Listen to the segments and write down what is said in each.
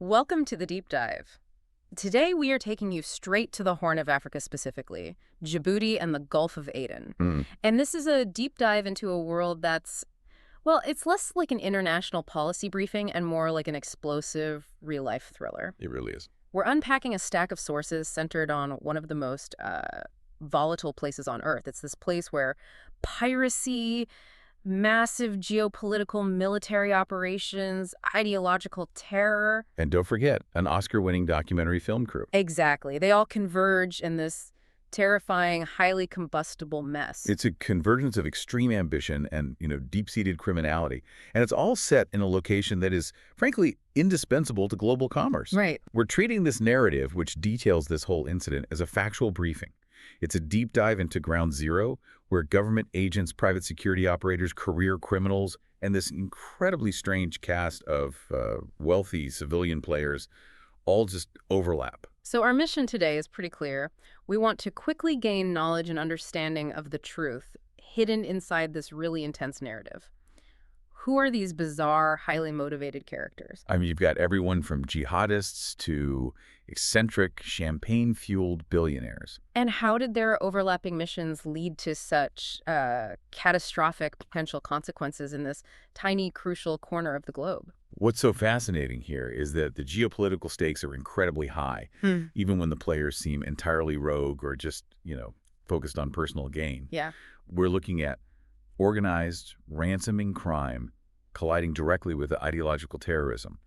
Welcome to the deep dive. Today we are taking you straight to the Horn of Africa specifically, Djibouti and the Gulf of Aden. Mm, And this is a deep dive into a world that's, well, it's less like an international policy briefing and more like an explosive real-life thriller. it really is. We're unpacking a stack of sources centered on one of the most volatile places on Earth. It's this place where piracy, massive geopolitical military operations, ideological terror. And don't forget, an Oscar-winning documentary film crew. Exactly. They all converge in this terrifying, highly combustible mess. It's a convergence of extreme ambition and, deep-seated criminality. And it's all set in a location that is, frankly, indispensable to global commerce. Right. We're treating this narrative, which details this whole incident, as a factual briefing. It's a deep dive into ground zero, where government agents, private security operators, career criminals, and this incredibly strange cast of wealthy civilian players all just overlap. So our mission today is pretty clear. We want to quickly gain knowledge and understanding of the truth hidden inside this really intense narrative. Who are these bizarre, highly motivated characters? I mean, you've got everyone from jihadists to eccentric, champagne-fueled billionaires. And how did their overlapping missions lead to such catastrophic potential consequences in this tiny, crucial corner of the globe? What's so fascinating here is that the geopolitical stakes are incredibly high, even when the players seem entirely rogue or just, focused on personal gain. Yeah. We're looking at organized, ransoming crime colliding directly with ideological terrorism.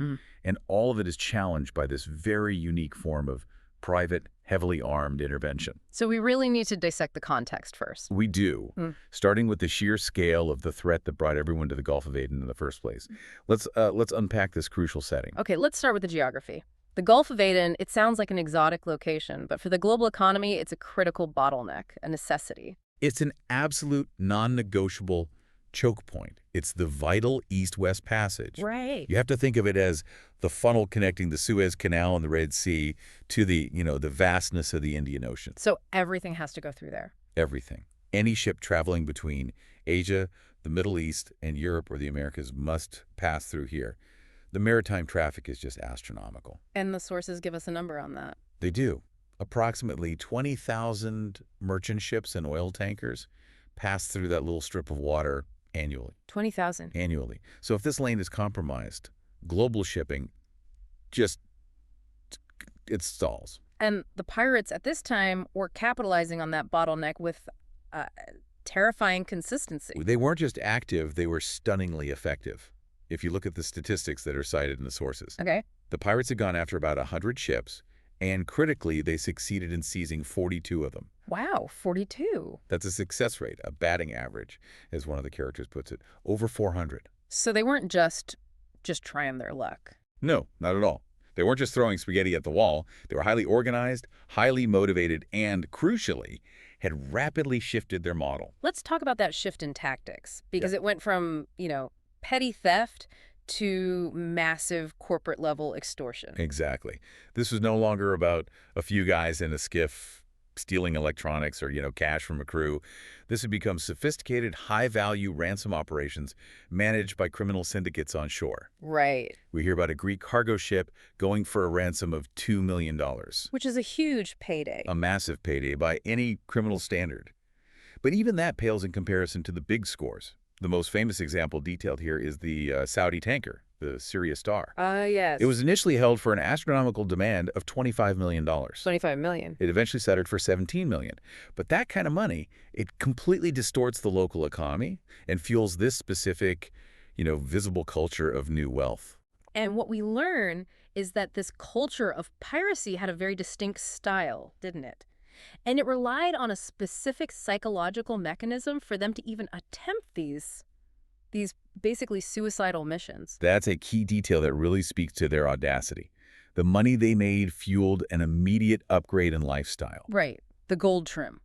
And all of it is challenged by this very unique form of private, heavily armed intervention. So we really need to dissect the context first. We do, starting with the sheer scale of the threat that brought everyone to the Gulf of Aden in the first place. Let's unpack this crucial setting. Okay, let's start with the geography. The Gulf of Aden, it sounds like an exotic location, but for the global economy, it's a critical bottleneck, a necessity. It's an absolute non-negotiable choke point. It's the vital east-west passage. Right. You have to think of it as the funnel connecting the Suez Canal and the Red Sea to the vastness of the Indian Ocean. So everything has to go through there. Everything. Any ship traveling between Asia, the Middle East, and Europe or the Americas must pass through here. The maritime traffic is just astronomical. And the sources give us a number on that. They do. Approximately 20,000 merchant ships and oil tankers pass through that little strip of water annually. 20,000. Annually. So if this lane is compromised, global shipping it stalls. And the pirates at this time were capitalizing on that bottleneck with terrifying consistency. They weren't just active, they were stunningly effective. If you look at the statistics that are cited in the sources. Okay. The pirates had gone after about 100 ships, and critically, they succeeded in seizing 42 of them. Wow, 42. That's a success rate, a batting average, as one of the characters puts it, over 400. So they weren't just trying their luck. No, not at all. They weren't just throwing spaghetti at the wall. They were highly organized, highly motivated, and, crucially, had rapidly shifted their model. Let's talk about that shift in tactics, because it went from, petty theft to massive corporate-level extortion. Exactly. This was no longer about a few guys in a skiff stealing electronics or, cash from a crew. This had become sophisticated, high-value ransom operations managed by criminal syndicates on shore. Right. We hear about a Greek cargo ship going for a ransom of $2 million. Which is a huge payday. A massive payday by any criminal standard. But even that pales in comparison to the big scores. The most famous example detailed here is the Saudi tanker, the Syria Star. Yes. It was initially held for an astronomical demand of $25 million. $25 million. It eventually settled for $17 million. But that kind of money, it completely distorts the local economy and fuels this specific, visible culture of new wealth. And what we learn is that this culture of piracy had a very distinct style, didn't it? And it relied on a specific psychological mechanism for them to even attempt these basically suicidal missions. That's a key detail that really speaks to their audacity. The money they made fueled an immediate upgrade in lifestyle. Right. The gold trim.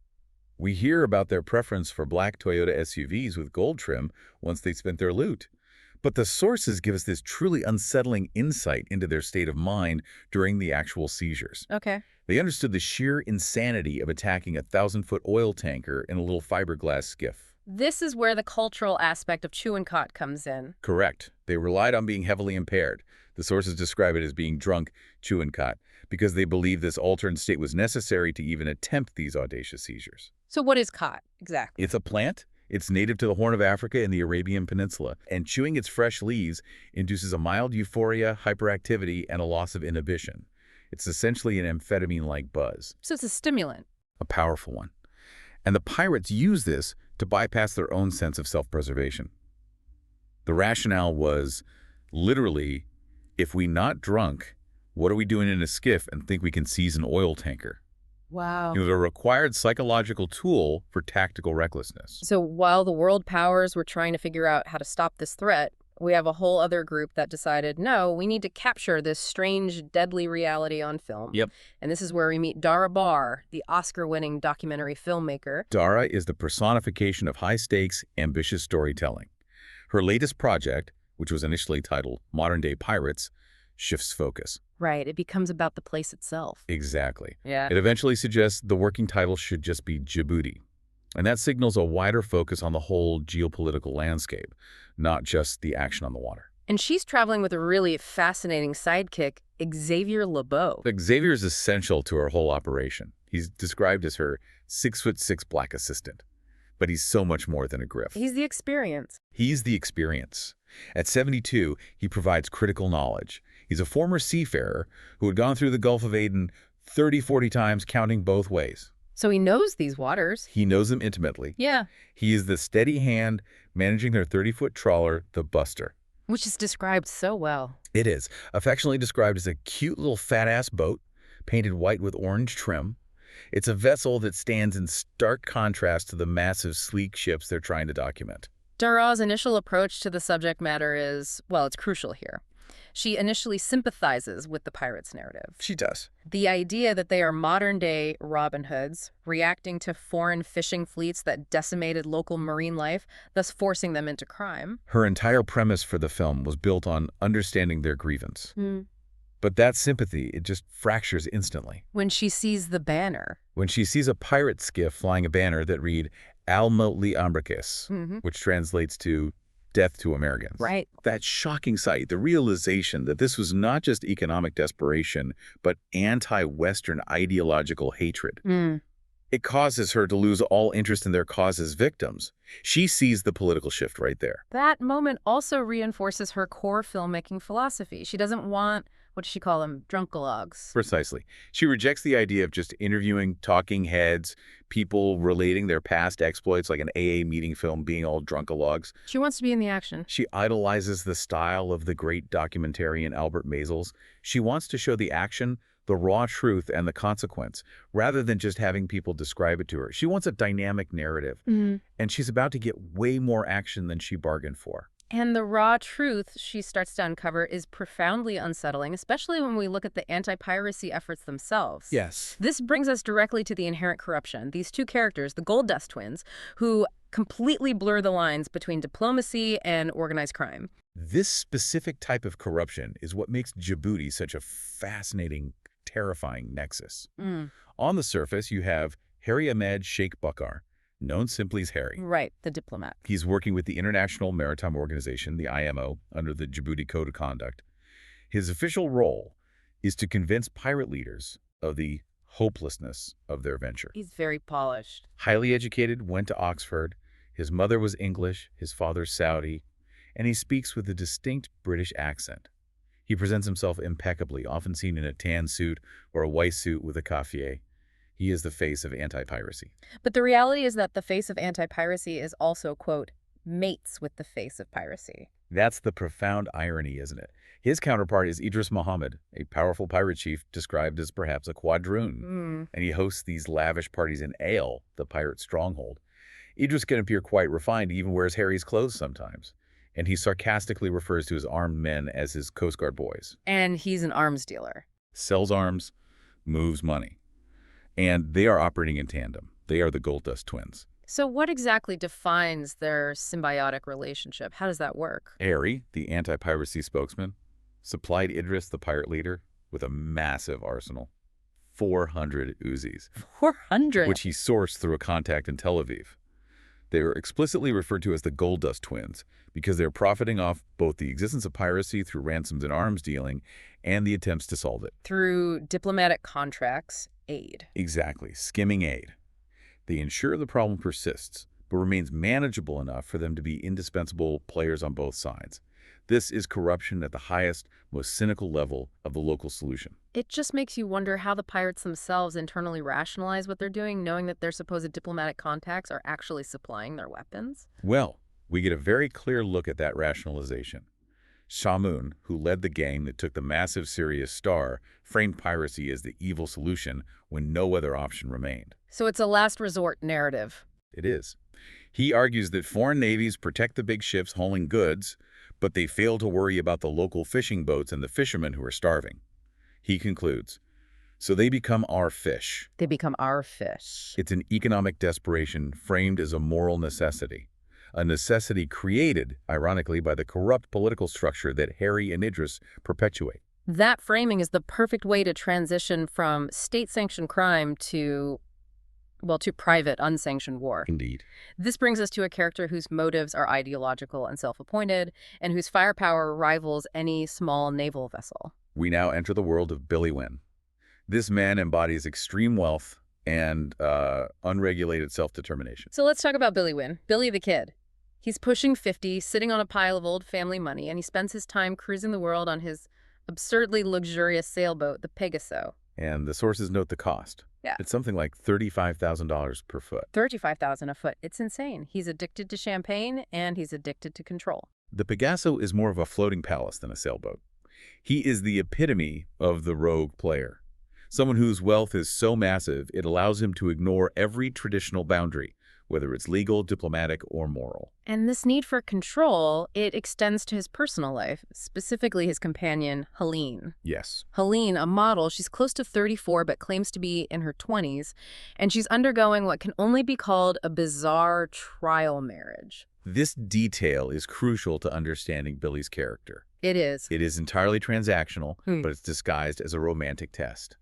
We hear about their preference for black Toyota SUVs with gold trim once they spent their loot. But the sources give us this truly unsettling insight into their state of mind during the actual seizures. Okay. They understood the sheer insanity of attacking a 1,000-foot oil tanker in a little fiberglass skiff. This is where the cultural aspect of chewing cot comes in. Correct. They relied on being heavily impaired. The sources describe it as being drunk, chewing cot, because they believed this altered state was necessary to even attempt these audacious seizures. So what is cot, exactly? It's a plant. It's native to the Horn of Africa and the Arabian Peninsula, and chewing its fresh leaves induces a mild euphoria, hyperactivity, and a loss of inhibition. It's essentially an amphetamine-like buzz. So it's a stimulant. A powerful one. And the pirates use this to bypass their own sense of self-preservation. The rationale was, literally, if we not drunk, what are we doing in a skiff and think we can seize an oil tanker? Wow. It was a required psychological tool for tactical recklessness. So while the world powers were trying to figure out how to stop this threat, we have a whole other group that decided, no, we need to capture this strange, deadly reality on film. Yep. And this is where we meet Dara, the Oscar-winning documentary filmmaker. Dara is the personification of high-stakes, ambitious storytelling. Her latest project, which was initially titled Modern Day Pirates, shifts focus. Right, it becomes about the place itself. Exactly. Yeah. It eventually suggests the working title should just be Djibouti. And that signals a wider focus on the whole geopolitical landscape, not just the action on the water. And she's traveling with a really fascinating sidekick, Xavier LeBo. Xavier is essential to her whole operation. He's described as her 6'6" black assistant. But he's so much more than a griff. He's the experience. He's the experience. At 72, he provides critical knowledge. He's a former seafarer who had gone through the Gulf of Aden 30, 40 times, counting both ways. So he knows these waters. He knows them intimately. Yeah. He is the steady hand managing their 30-foot trawler, the Buster. Which is described so well. It is, affectionately described as a cute little fat-ass boat, painted white with orange trim. It's a vessel that stands in stark contrast to the massive, sleek ships they're trying to document. Dara's initial approach to the subject matter is, well, it's crucial here. She initially sympathizes with the pirates' narrative. She does. The idea that they are modern-day Robin Hoods, reacting to foreign fishing fleets that decimated local marine life, thus forcing them into crime. Her entire premise for the film was built on understanding their grievance. But that sympathy, it just fractures instantly. When she sees the banner. When she sees a pirate skiff flying a banner that read, Elmore Leonard, which translates to death to Americans. Right. That shocking sight, the realization that this was not just economic desperation, but anti-Western ideological hatred. It causes her to lose all interest in their cause as victims. She sees the political shift right there. That moment also reinforces her core filmmaking philosophy. She doesn't want, what does she call them, drunkalogs. Precisely. She rejects the idea of just interviewing talking heads, people relating their past exploits like an AA meeting film being all drunkalogs. She wants to be in the action. She idolizes the style of the great documentarian Albert Maysles. She wants to show the action, the raw truth, and the consequence, rather than just having people describe it to her. She wants a dynamic narrative, and she's about to get way more action than she bargained for. And the raw truth she starts to uncover is profoundly unsettling, especially when we look at the anti-piracy efforts themselves. Yes. This brings us directly to the inherent corruption. These two characters, the Gold Dust twins, who completely blur the lines between diplomacy and organized crime. This specific type of corruption is what makes Djibouti such a fascinating, terrifying nexus. On the surface, you have Harry Ahmed Sheikh Bakar, known simply as Harry. Right, the diplomat. He's working with the International Maritime Organization, the IMO, under the Djibouti Code of Conduct. His official role is to convince pirate leaders of the hopelessness of their venture. He's very polished. Highly educated, went to Oxford. His mother was English, his father Saudi, and he speaks with a distinct British accent. He presents himself impeccably, often seen in a tan suit or a white suit with a coiffier. He is the face of anti-piracy. But the reality is that the face of anti-piracy is also, quote, mates with the face of piracy. That's the profound irony, isn't it? His counterpart is Idris Muhammad, a powerful pirate chief described as perhaps a quadroon. And he hosts these lavish parties in Ale, the pirate stronghold. Idris can appear quite refined, he even wears Harry's clothes sometimes. And he sarcastically refers to his armed men as his Coast Guard boys. And he's an arms dealer. Sells arms, moves money. And they are operating in tandem. They are the Gold Dust twins. So what exactly defines their symbiotic relationship? How does that work? Harry, the anti-piracy spokesman, supplied Idris, the pirate leader, with a massive arsenal. 400 Uzis. 400? Which he sourced through a contact in Tel Aviv. They are explicitly referred to as the gold dust twins because they're profiting off both the existence of piracy through ransoms and arms dealing and the attempts to solve it. Through diplomatic contracts, aid. Exactly, skimming aid. They ensure the problem persists, but remains manageable enough for them to be indispensable players on both sides. This is corruption at the highest, most cynical level of the local solution. It just makes you wonder how the pirates themselves internally rationalize what they're doing, knowing that their supposed diplomatic contacts are actually supplying their weapons. Well, we get a very clear look at that rationalization. Shamoun, who led the gang that took the massive Sirius Star, framed piracy as the evil solution when no other option remained. So it's a last resort narrative. It is. He argues that foreign navies protect the big ships hauling goods, but they fail to worry about the local fishing boats and the fishermen who are starving. He concludes, so they become our fish. They become our fish. It's an economic desperation framed as a moral necessity. A necessity created, ironically, by the corrupt political structure that Harry and Idris perpetuate. That framing is the perfect way to transition from state-sanctioned crime to private, unsanctioned war. Indeed. This brings us to a character whose motives are ideological and self-appointed, and whose firepower rivals any small naval vessel. We now enter the world of Billy Wynn. This man embodies extreme wealth and unregulated self-determination. So let's talk about Billy Wynn, Billy the Kid. He's pushing 50, sitting on a pile of old family money, and he spends his time cruising the world on his absurdly luxurious sailboat, the Pegaso. And the sources note the cost. Yeah. It's something like $35,000 per foot. $35,000 a foot. It's insane. He's addicted to champagne, and he's addicted to control. The Pegaso is more of a floating palace than a sailboat. He is the epitome of the rogue player. Someone whose wealth is so massive, it allows him to ignore every traditional boundary, whether it's legal, diplomatic, or moral. And this need for control, it extends to his personal life, specifically his companion, Helene. Yes. Helene, a model, she's close to 34 but claims to be in her 20s, and she's undergoing what can only be called a bizarre trial marriage. This detail is crucial to understanding Billy's character. It is. It is entirely transactional, but it's disguised as a romantic test.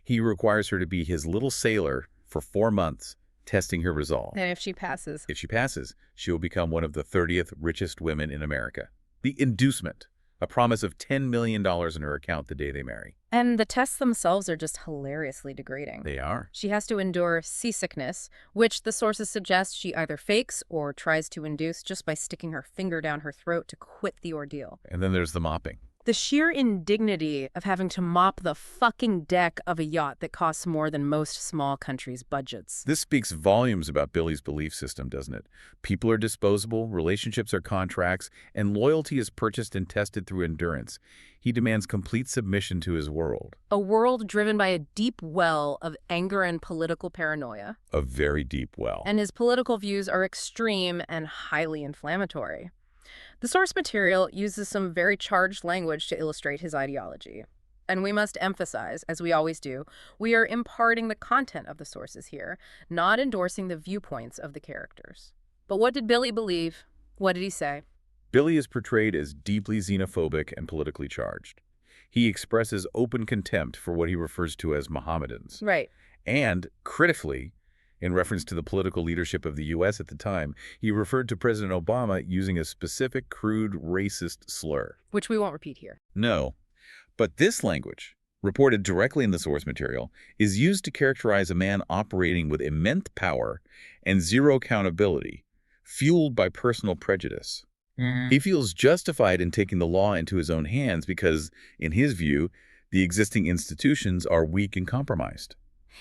He requires her to be his little sailor for 4 months, testing her resolve. And if she passes? If she passes, she will become one of the 30th richest women in America. The inducement, a promise of $10 million in her account the day they marry. And the tests themselves are just hilariously degrading. They are. She has to endure seasickness, which the sources suggest she either fakes or tries to induce just by sticking her finger down her throat to quit the ordeal. And then there's the mopping. The sheer indignity of having to mop the fucking deck of a yacht that costs more than most small countries' budgets. This speaks volumes about Billy's belief system, doesn't it? People are disposable, relationships are contracts, and loyalty is purchased and tested through endurance. He demands complete submission to his world. A world driven by a deep well of anger and political paranoia. A very deep well. And his political views are extreme and highly inflammatory. The source material uses some very charged language to illustrate his ideology. And we must emphasize, as we always do, we are imparting the content of the sources here, not endorsing the viewpoints of the characters. But what did Billy believe? What did he say? Billy is portrayed as deeply xenophobic and politically charged. He expresses open contempt for what he refers to as Mohammedans. Right. And, critically, in reference to the political leadership of the U.S. at the time, he referred to President Obama using a specific crude racist slur. Which we won't repeat here. No. But this language, reported directly in the source material, is used to characterize a man operating with immense power and zero accountability, fueled by personal prejudice. He feels justified in taking the law into his own hands because, in his view, the existing institutions are weak and compromised.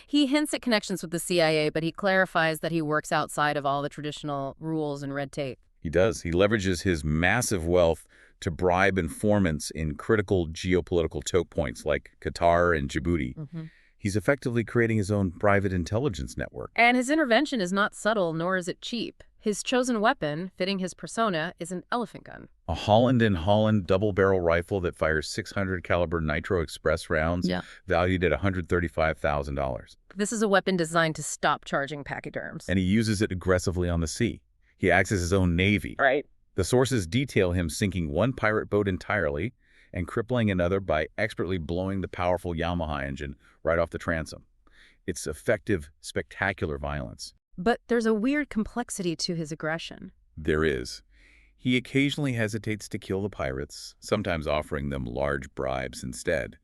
He hints at connections with the CIA, but he clarifies that he works outside of all the traditional rules and red tape. He does. He leverages his massive wealth to bribe informants in critical geopolitical choke points like Qatar and Djibouti. He's effectively creating his own private intelligence network. And his intervention is not subtle, nor is it cheap. His chosen weapon, fitting his persona, is an elephant gun. A Holland & Holland double-barrel rifle that fires 600 caliber Nitro Express rounds, valued at $135,000. This is a weapon designed to stop charging pachyderms. And he uses it aggressively on the sea. He acts as his own navy. Right. The sources detail him sinking one pirate boat entirely and crippling another by expertly blowing the powerful Yamaha engine right off the transom. It's effective, spectacular violence. But there's a weird complexity to his aggression. There is. He occasionally hesitates to kill the pirates, sometimes offering them large bribes instead.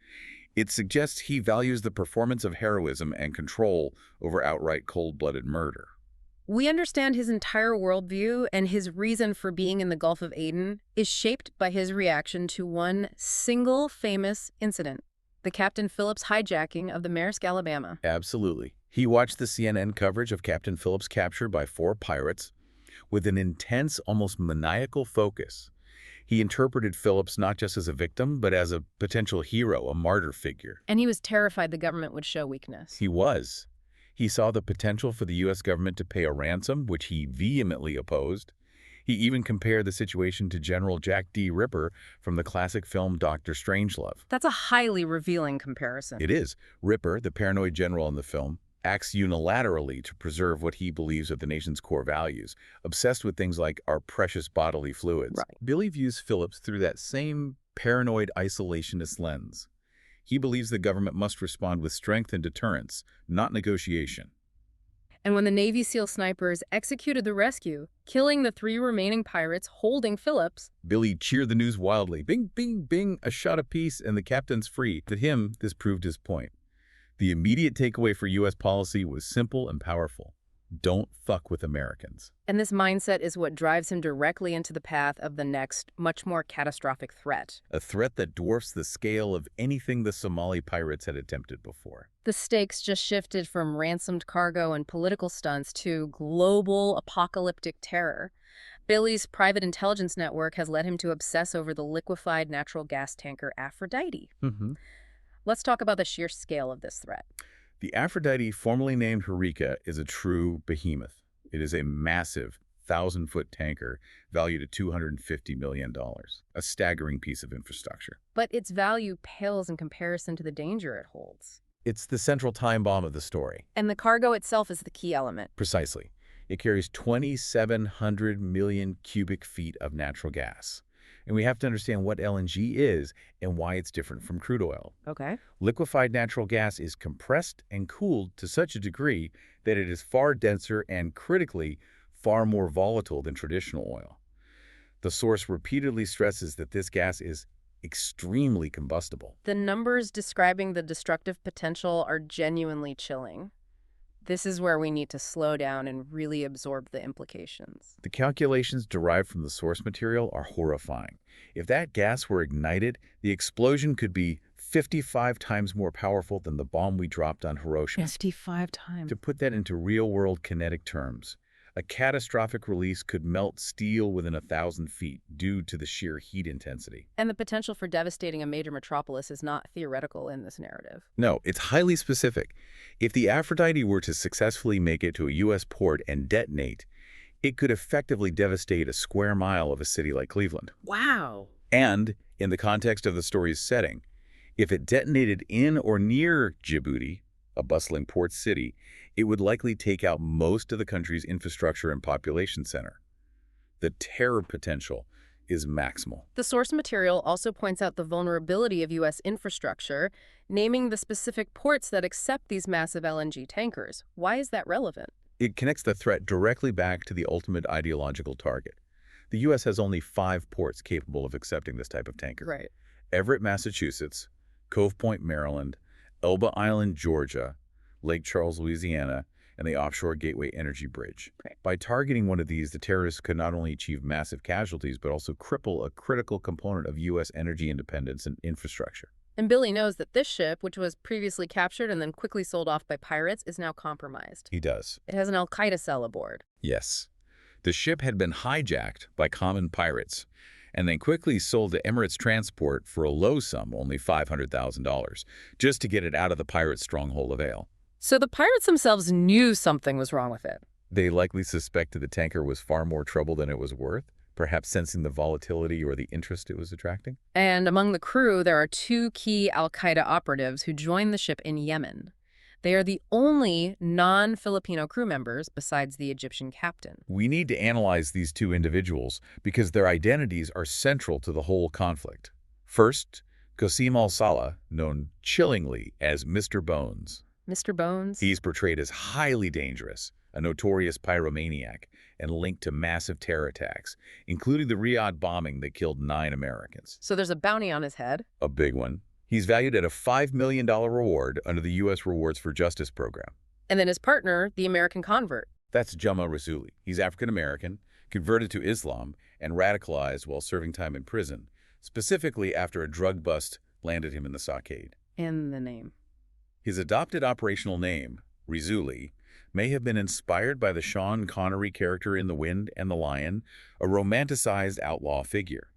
It suggests he values the performance of heroism and control over outright cold-blooded murder. We understand his entire worldview, and his reason for being in the Gulf of Aden is shaped by his reaction to one single famous incident, the Captain Phillips hijacking of the Maersk, Alabama. Absolutely. He watched the CNN coverage of Captain Phillips' capture by 4 pirates with an intense, almost maniacal focus. He interpreted Phillips not just as a victim, but as a potential hero, a martyr figure. And he was terrified the government would show weakness. He was. He saw the potential for the U.S. government to pay a ransom, which he vehemently opposed. He even compared the situation to General Jack D. Ripper from the classic film Dr. Strangelove. That's a highly revealing comparison. It is. Ripper, the paranoid general in the film, acts unilaterally to preserve what he believes are the nation's core values, obsessed with things like our precious bodily fluids. Right. Billy views Phillips through that same paranoid isolationist lens. He believes the government must respond with strength and deterrence, not negotiation. And when the Navy SEAL snipers executed the rescue, killing the 3 remaining pirates holding Phillips, Billy cheered the news wildly. Bing, bing, bing, a shot apiece, and the captain's free. To him, this proved his point. The immediate takeaway for U.S. policy was simple and powerful. Don't fuck with Americans. and this mindset is what drives him directly into the path of the next, much more catastrophic threat. A threat that dwarfs the scale of anything the Somali pirates had attempted before. The stakes just shifted from ransomed cargo and political stunts to global apocalyptic terror. Billy's private intelligence network has led him to obsess over the liquefied natural gas tanker Aphrodite. Let's talk about the sheer scale of this threat. The Aphrodite, formerly named Eureka, is a true behemoth. It is a massive 1,000-foot tanker valued at $250 million, a staggering piece of infrastructure. But its value pales in comparison to the danger it holds. It's the central time bomb of the story. And the cargo itself is the key element. Precisely. It carries 2,700 million cubic feet of natural gas. And we have to understand what LNG is and why it's different from crude oil. Okay. Liquefied natural gas is compressed and cooled to such a degree that it is far denser and, critically, far more volatile than traditional oil. The source repeatedly stresses that this gas is extremely combustible. The numbers describing the destructive potential are genuinely chilling. This is where we need to slow down and really absorb the implications. The calculations derived from the source material are horrifying. If that gas were ignited, the explosion could be 55 times more powerful than the bomb we dropped on Hiroshima. 55 times. To put that into real-world kinetic terms, a catastrophic release could melt steel within 1,000 feet due to the sheer heat intensity. And the potential for devastating a major metropolis is not theoretical in this narrative. No, it's highly specific. If the Aphrodite were to successfully make it to a U.S. port and detonate, it could effectively devastate a square mile of a city like Cleveland. Wow. And, in the context of the story's setting, if it detonated in or near Djibouti, a bustling port city, it would likely take out most of the country's infrastructure and population center. The terror potential is maximal. The source material also points out the vulnerability of U.S. infrastructure, naming the specific ports that accept these massive LNG tankers. Why is that relevant? It connects the threat directly back to the ultimate ideological target. The U.S. has only 5 ports capable of accepting this type of tanker. Right. Everett, Massachusetts, Cove Point, Maryland, Elba Island, Georgia, Lake Charles, Louisiana, and the offshore Gateway Energy Bridge. Right. By targeting one of these, the terrorists could not only achieve massive casualties, but also cripple a critical component of U.S. energy independence and infrastructure. And Billy knows that this ship, which was previously captured and then quickly sold off by pirates, is now compromised. He does. It has an al-Qaeda cell aboard. Yes. The ship had been hijacked by common pirates and then quickly sold to Emirates Transport for a low sum, only $500,000, just to get it out of the pirate stronghold of Ale. So the pirates themselves knew something was wrong with it. They likely suspected the tanker was far more trouble than it was worth, perhaps sensing the volatility or the interest it was attracting. And among the crew, there are 2 key al-Qaeda operatives who joined the ship in Yemen. They are the only non-Filipino crew members besides the Egyptian captain. We need to analyze these 2 individuals because their identities are central to the whole conflict. First, Qasim al-Salah, known chillingly as Mr. Bones. Mr. Bones? He's portrayed as highly dangerous, a notorious pyromaniac and linked to massive terror attacks, including the Riyadh bombing that killed 9 Americans. So there's a bounty on his head? A big one. He's valued at a $5 million reward under the U.S. Rewards for Justice program. And then his partner, the American convert. That's Jama Rasuli. He's African-American, converted to Islam, and radicalized while serving time in prison, specifically after a drug bust landed him in the stockade. In the name. His adopted operational name, Rizuli, may have been inspired by the Sean Connery character in The Wind and the Lion, a romanticized outlaw figure.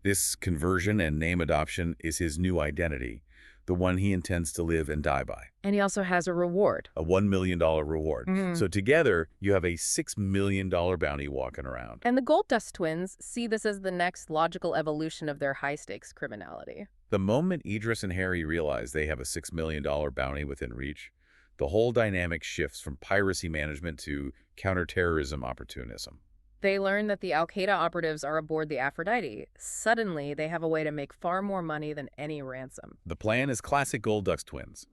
This conversion and name adoption is his new identity, the one he intends to live and die by. And he also has a reward. A $1 million reward. So together, you have a $6 million bounty walking around. And the Gold Dust twins see this as the next logical evolution of their high-stakes criminality. The moment Idris and Harry realize they have a $6 million bounty within reach, the whole dynamic shifts from piracy management to counterterrorism opportunism. They learn that the Al-Qaeda operatives are aboard the Aphrodite. Suddenly, they have a way to make far more money than any ransom. The plan is classic Gold Dust twins.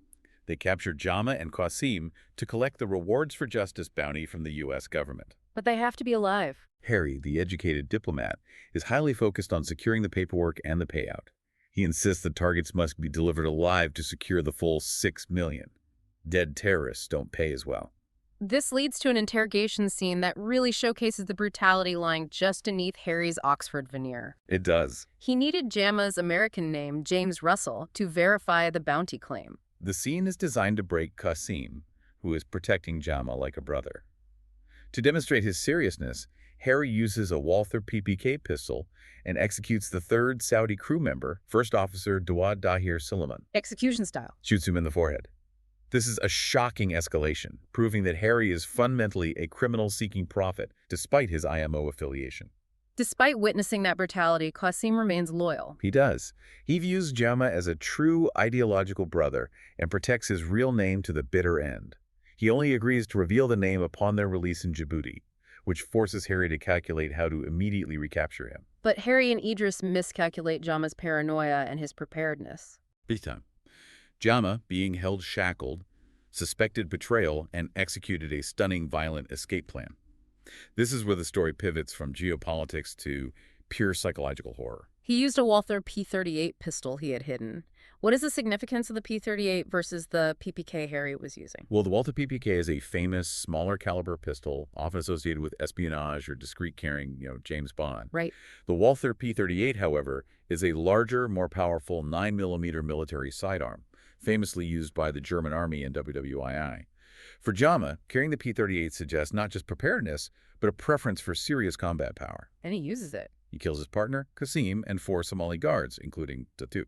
They capture Jama and Qasim to collect the Rewards for Justice bounty from the U.S. government. But they have to be alive. Harry, the educated diplomat, is highly focused on securing the paperwork and the payout. He insists the targets must be delivered alive to secure the full $6 million. Dead terrorists don't pay as well. This leads to an interrogation scene that really showcases the brutality lying just beneath Harry's Oxford veneer. It does. He needed Jama's American name, James Russell, to verify the bounty claim. The scene is designed to break Qasim, who is protecting Jama like a brother. To demonstrate his seriousness, Harry uses a Walther PPK pistol and executes the 3rd Saudi crew member, First Officer Dawad Dahir Suleiman. Execution style. Shoots him in the forehead. This is a shocking escalation, proving that Harry is fundamentally a criminal seeking profit, despite his IMO affiliation. Despite witnessing that brutality, Qasim remains loyal. He does. He views Jama as a true ideological brother and protects his real name to the bitter end. He only agrees to reveal the name upon their release in Djibouti, which forces Harry to calculate how to immediately recapture him. But Harry and Idris miscalculate Jama's paranoia and his preparedness. Big time. Jama, being held shackled, suspected betrayal and executed a stunning violent escape plan. This is where the story pivots from geopolitics to pure psychological horror. He used a Walther P38 pistol he had hidden. What is the significance of the P38 versus the PPK Harry was using? Well, the Walther PPK is a famous, smaller caliber pistol, often associated with espionage or discreet carrying, James Bond. Right. The Walther P38, however, is a larger, more powerful 9mm military sidearm, famously used by the German Army in WWII. For Jama, carrying the P38 suggests not just preparedness, but a preference for serious combat power. And he uses it. He kills his partner, Qasim, and 4 Somali guards, including Tatuk.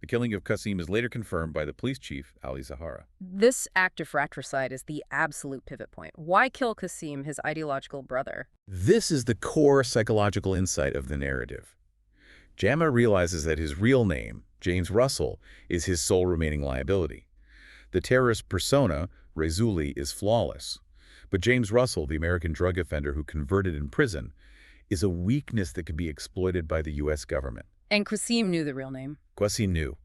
The killing of Qasim is later confirmed by the police chief, Ali Zahara. This act of fratricide is the absolute pivot point. Why kill Qasim, his ideological brother? This is the core psychological insight of the narrative. Jama realizes that his real name, James Russell, is his sole remaining liability. The terrorist persona, Rizuli, is flawless. But James Russell, the American drug offender who converted in prison, is a weakness that could be exploited by the U.S. government. And Qasim knew the real name. Qasim knew.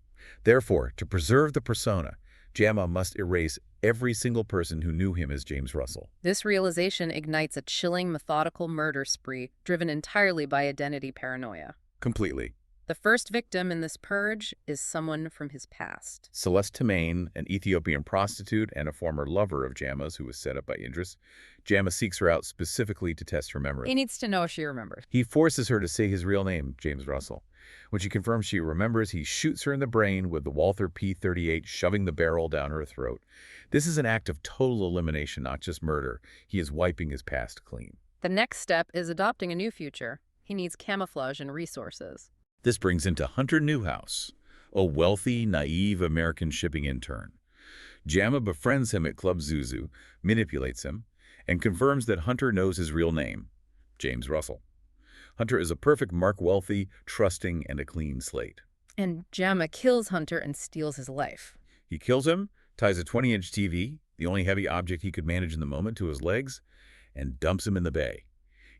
Therefore, to preserve the persona, Jama must erase every single person who knew him as James Russell. This realization ignites a chilling, methodical murder spree driven entirely by identity paranoia. Completely. The first victim in this purge is someone from his past. Celeste Tamain, an Ethiopian prostitute and a former lover of Jama's who was set up by Idris. Jama seeks her out specifically to test her memory. He needs to know if she remembers. He forces her to say his real name, James Russell. When she confirms she remembers, he shoots her in the brain with the Walther P38, shoving the barrel down her throat. This is an act of total elimination, not just murder. He is wiping his past clean. The next step is adopting a new future. He needs camouflage and resources. This brings into Hunter Newhouse, a wealthy, naive American shipping intern. Jama befriends him at Club Zuzu, manipulates him, and confirms that Hunter knows his real name, James Russell. Hunter is a perfect Mark Wealthy, trusting, and a clean slate. And Jama kills Hunter and steals his life. He kills him, ties a 20-inch TV, the only heavy object he could manage in the moment, to his legs, and dumps him in the bay.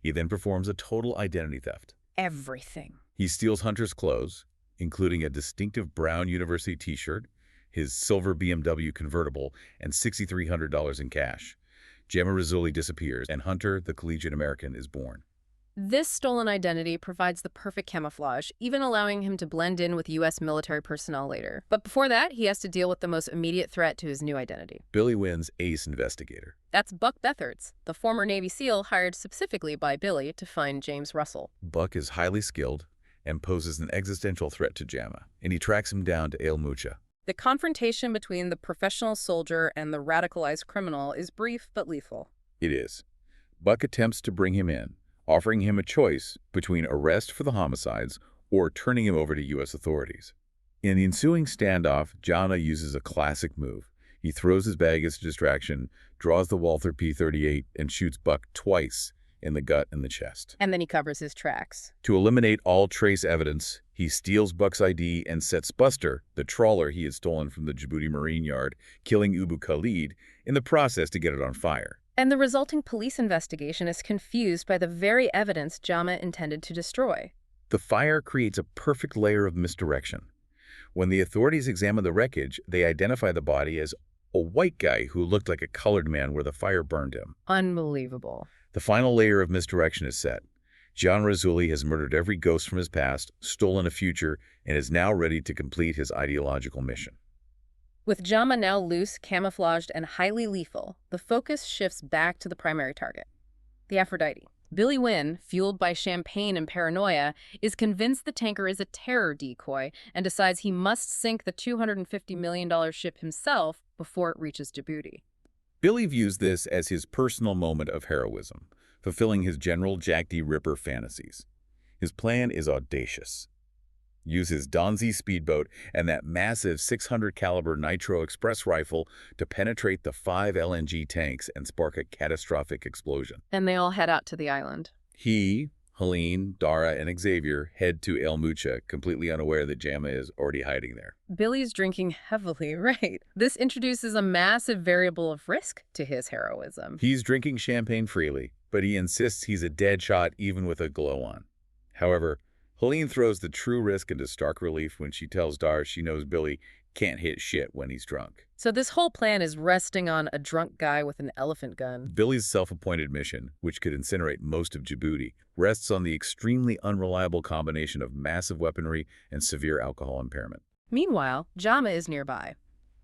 He then performs a total identity theft. Everything. He steals Hunter's clothes, including a distinctive brown university t-shirt, his silver BMW convertible, and $6,300 in cash. Gemma Rizzoli disappears, and Hunter, the collegiate American, is born. This stolen identity provides the perfect camouflage, even allowing him to blend in with U.S. military personnel later. But before that, he has to deal with the most immediate threat to his new identity. Billy Wynn's ace investigator. That's Buck Beathards, the former Navy SEAL hired specifically by Billy to find James Russell. Buck is highly skilled and poses an existential threat to Gemma, and he tracks him down to El Mucha. The confrontation between the professional soldier and the radicalized criminal is brief but lethal. It is. Buck attempts to bring him in, offering him a choice between arrest for the homicides or turning him over to U.S. authorities. In the ensuing standoff, Gemma uses a classic move. He throws his bag as a distraction, draws the Walther P-38, and shoots Buck twice in the gut and the chest. And then he covers his tracks. To eliminate all trace evidence, he steals Buck's ID and sets Buster, the trawler he had stolen from the Djibouti Marine Yard, killing Ubu Khalid, in the process to get it on fire. And the resulting police investigation is confused by the very evidence Gemma intended to destroy. The fire creates a perfect layer of misdirection. When the authorities examine the wreckage, they identify the body as a white guy who looked like a colored man where the fire burned him. Unbelievable. The final layer of misdirection is set. Gian Rizzoli has murdered every ghost from his past, stolen a future, and is now ready to complete his ideological mission. With Gemma now loose, camouflaged, and highly lethal, the focus shifts back to the primary target, the Aphrodite. Billy Wynn, fueled by champagne and paranoia, is convinced the tanker is a terror decoy and decides he must sink the $250 million ship himself before it reaches Djibouti. Billy views this as his personal moment of heroism, fulfilling his General Jack D. Ripper fantasies. His plan is audacious. Use his Donzi speedboat and that massive 600 caliber nitro express rifle to penetrate the 5 LNG tanks and spark a catastrophic explosion. And they all head out to the island. He, Helene, Dara, and Xavier head to El Mucha, completely unaware that Gemma is already hiding there. Billy's drinking heavily, right? This introduces a massive variable of risk to his heroism. He's drinking champagne freely, but he insists he's a dead shot even with a glow on. However, Helene throws the true risk into stark relief when she tells Dara she knows Billy can't hit shit when he's drunk. So this whole plan is resting on a drunk guy with an elephant gun. Billy's self-appointed mission, which could incinerate most of Djibouti, rests on the extremely unreliable combination of massive weaponry and severe alcohol impairment. Meanwhile, Gemma is nearby.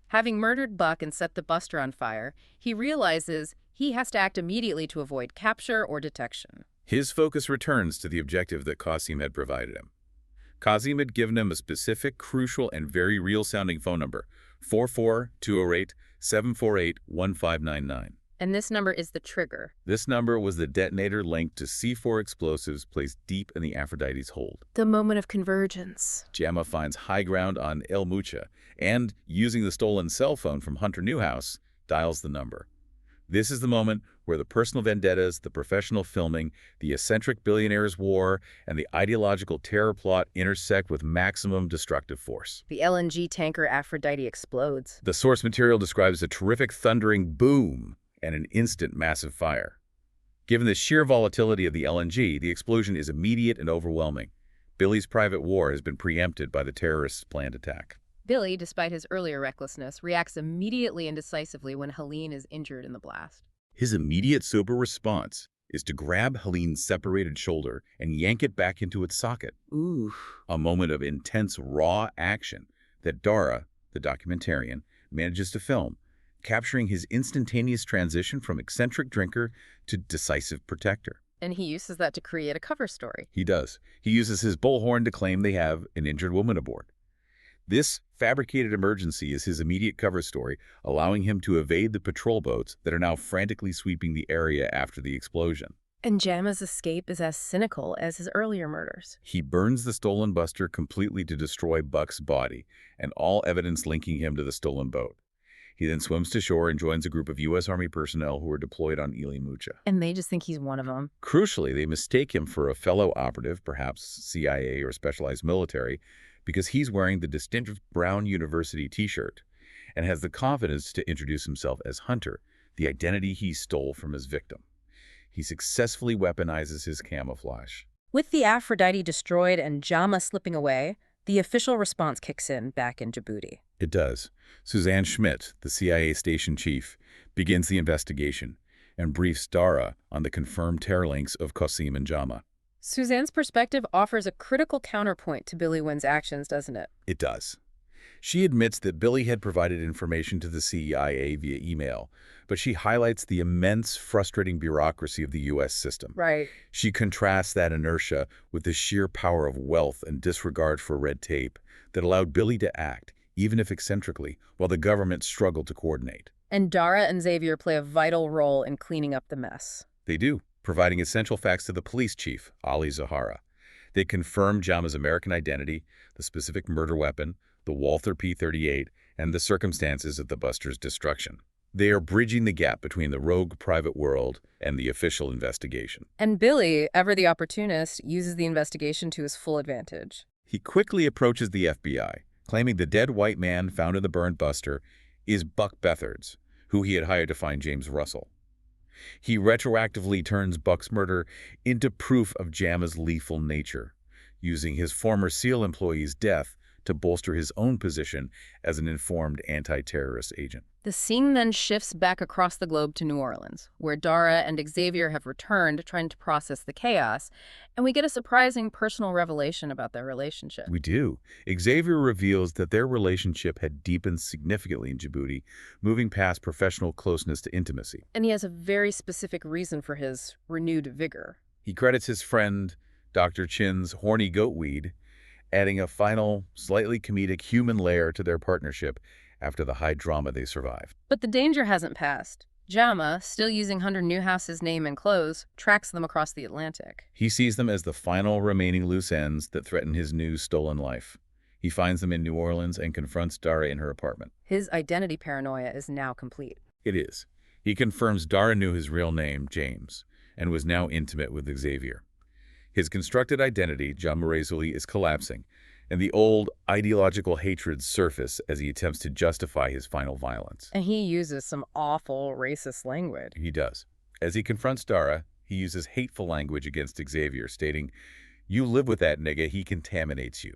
Having murdered Buck and set the Buster on fire, he realizes he has to act immediately to avoid capture or detection. His focus returns to the objective that Qasim had provided him. Qasim had given him a specific, crucial, and very real-sounding phone number, 44208-748-1599. And this number is the trigger. This number was the detonator linked to C4 explosives placed deep in the Aphrodite's hold. The moment of convergence. Gemma finds high ground on El Mucha and, using the stolen cell phone from Hunter Newhouse, dials the number. This is the moment where the personal vendettas, the professional filming, the eccentric billionaire's war, and the ideological terror plot intersect with maximum destructive force. The LNG tanker Aphrodite explodes. The source material describes a terrific thundering boom and an instant massive fire. Given the sheer volatility of the LNG, the explosion is immediate and overwhelming. Billy's private war has been preempted by the terrorists' planned attack. Billy, despite his earlier recklessness, reacts immediately and decisively when Helene is injured in the blast. His immediate sober response is to grab Helene's separated shoulder and yank it back into its socket. Ooh. A moment of intense, raw action that Dara, the documentarian, manages to film, capturing his instantaneous transition from eccentric drinker to decisive protector. And he uses that to create a cover story. He does. He uses his bullhorn to claim they have an injured woman aboard. This fabricated emergency is his immediate cover story, allowing him to evade the patrol boats that are now frantically sweeping the area after the explosion. And Gemma's escape is as cynical as his earlier murders. He burns the stolen Buster completely to destroy Buck's body and all evidence linking him to the stolen boat. He then swims to shore and joins a group of U.S. Army personnel who are deployed on El Mucha. And they just think he's one of them. Crucially, they mistake him for a fellow operative, perhaps CIA or specialized military, because he's wearing the distinctive Brown University t-shirt and has the confidence to introduce himself as Hunter, the identity he stole from his victim. He successfully weaponizes his camouflage. With the Aphrodite destroyed and Gemma slipping away, the official response kicks in back in Djibouti. It does. Suzanne Schmidt, the CIA station chief, begins the investigation. and briefs Dara on the confirmed terror links of Qasim and Jama. Suzanne's perspective offers a critical counterpoint to Billy Wynn's actions, doesn't it? It does. She admits that Billy had provided information to the CIA via email, but she highlights the immense, frustrating bureaucracy of the U.S. system. Right. She contrasts that inertia with the sheer power of wealth and disregard for red tape that allowed Billy to act, even if eccentrically, while the government struggled to coordinate. And Dara and Xavier play a vital role in cleaning up the mess. They do, providing essential facts to the police chief, Ali Zahara. They confirm Jama's American identity, the specific murder weapon, the Walther P-38, and the circumstances of the buster's destruction. They are bridging the gap between the rogue private world and the official investigation. And Billy, ever the opportunist, uses the investigation to his full advantage. He quickly approaches the FBI, claiming the dead white man found in the burned buster is Buck Beathard's, who he had hired to find James Russell. He retroactively turns Buck's murder into proof of Jama's lethal nature, using his former SEAL employee's death to bolster his own position as an informed anti-terrorist agent. The scene then shifts back across the globe to New Orleans, where Dara and Xavier have returned trying to process the chaos, and we get a surprising personal revelation about their relationship. We do. Xavier reveals that their relationship had deepened significantly in Djibouti, moving past professional closeness to intimacy. And he has a very specific reason for his renewed vigor. He credits his friend, Dr. Chin's horny goatweed, adding a final, slightly comedic human layer to their partnership after the high drama they survived. But the danger hasn't passed. Jama, still using Hunter Newhouse's name and clothes, tracks them across the Atlantic. He sees them as the final remaining loose ends that threaten his new stolen life. He finds them in New Orleans and confronts Dara in her apartment. His identity paranoia is now complete. It is. He confirms Dara knew his real name, James, and was now intimate with Xavier. His constructed identity, Jama Razuli, is collapsing, and the old ideological hatreds surface as he attempts to justify his final violence. And he uses some awful racist language. He does. As he confronts Dara, he uses hateful language against Xavier, stating, "You live with that nigga, he contaminates you."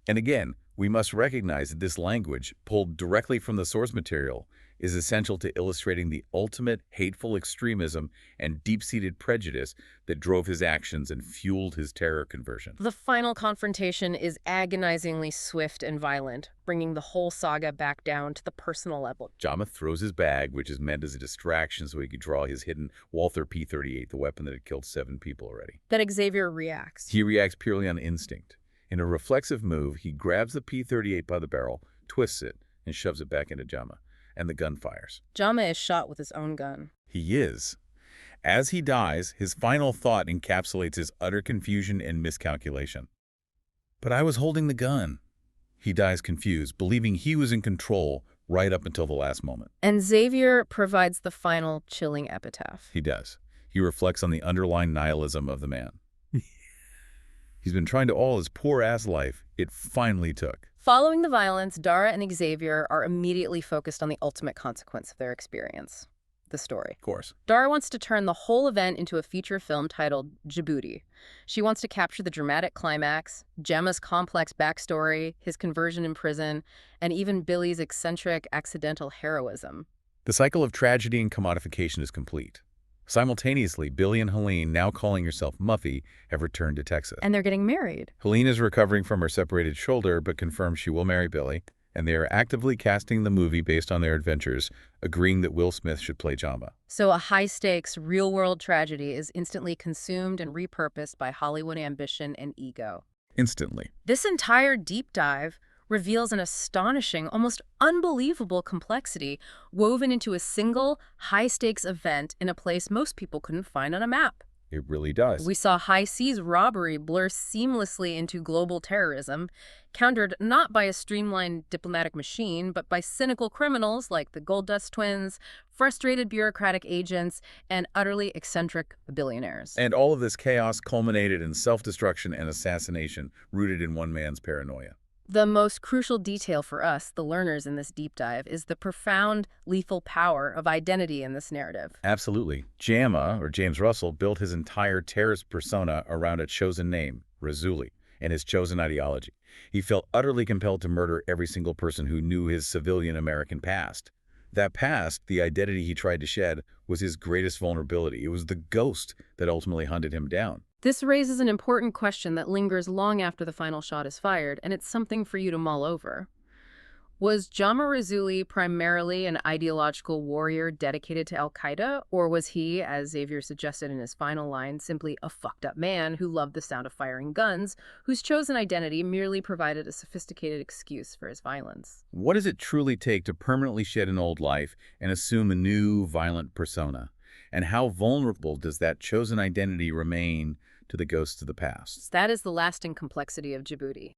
And again, we must recognize that this language, pulled directly from the source material, is essential to illustrating the ultimate hateful extremism and deep-seated prejudice that drove his actions and fueled his terror conversion. The final confrontation is agonizingly swift and violent, bringing the whole saga back down to the personal level. Jama throws his bag, which is meant as a distraction so he could draw his hidden Walther P-38, the weapon that had killed 7 people already. Then Xavier reacts. He reacts purely on instinct. In a reflexive move, he grabs the P-38 by the barrel, twists it, and shoves it back into Jama. And the gun fires. Jama is shot with his own gun. He is. As he dies, his final thought encapsulates his utter confusion and miscalculation. "But I was holding the gun." He dies confused, believing he was in control right up until the last moment. And Xavier provides the final chilling epitaph. He does. He reflects on the underlying nihilism of the man. He's been trying to all his poor-ass life. It finally took. Following the violence, Dara and Xavier are immediately focused on the ultimate consequence of their experience, the story. Of course. Dara wants to turn the whole event into a feature film titled Djibouti. She wants to capture the dramatic climax, Jama's complex backstory, his conversion in prison, and even Billy's eccentric, accidental heroism. The cycle of tragedy and commodification is complete. Simultaneously, Billy and Helene, now calling herself Muffy, have returned to Texas. And they're getting married. Helene is recovering from her separated shoulder, but confirms she will marry Billy, and they are actively casting the movie based on their adventures, agreeing that Will Smith should play Jama. So a high-stakes, real-world tragedy is instantly consumed and repurposed by Hollywood ambition and ego. Instantly. This entire deep dive reveals an astonishing, almost unbelievable complexity woven into a single, high-stakes event in a place most people couldn't find on a map. It really does. We saw high seas robbery blur seamlessly into global terrorism, countered not by a streamlined diplomatic machine, but by cynical criminals like the Gold Dust twins, frustrated bureaucratic agents, and utterly eccentric billionaires. And all of this chaos culminated in self-destruction and assassination rooted in one man's paranoia. The most crucial detail for us, the learners in this deep dive, is the profound, lethal power of identity in this narrative. Absolutely. Jama, or James Russell, built his entire terrorist persona around a chosen name, Razuli, and his chosen ideology. He felt utterly compelled to murder every single person who knew his civilian American past. That past, the identity he tried to shed, was his greatest vulnerability. It was the ghost that ultimately hunted him down. This raises an important question that lingers long after the final shot is fired, and it's something for you to mull over. Was Jama primarily an ideological warrior dedicated to al-Qaeda, or was he, as Xavier suggested in his final line, simply a fucked up man who loved the sound of firing guns, whose chosen identity merely provided a sophisticated excuse for his violence? What does it truly take to permanently shed an old life and assume a new, violent persona? And how vulnerable does that chosen identity remain to the ghosts of the past? That is the lasting complexity of Djibouti.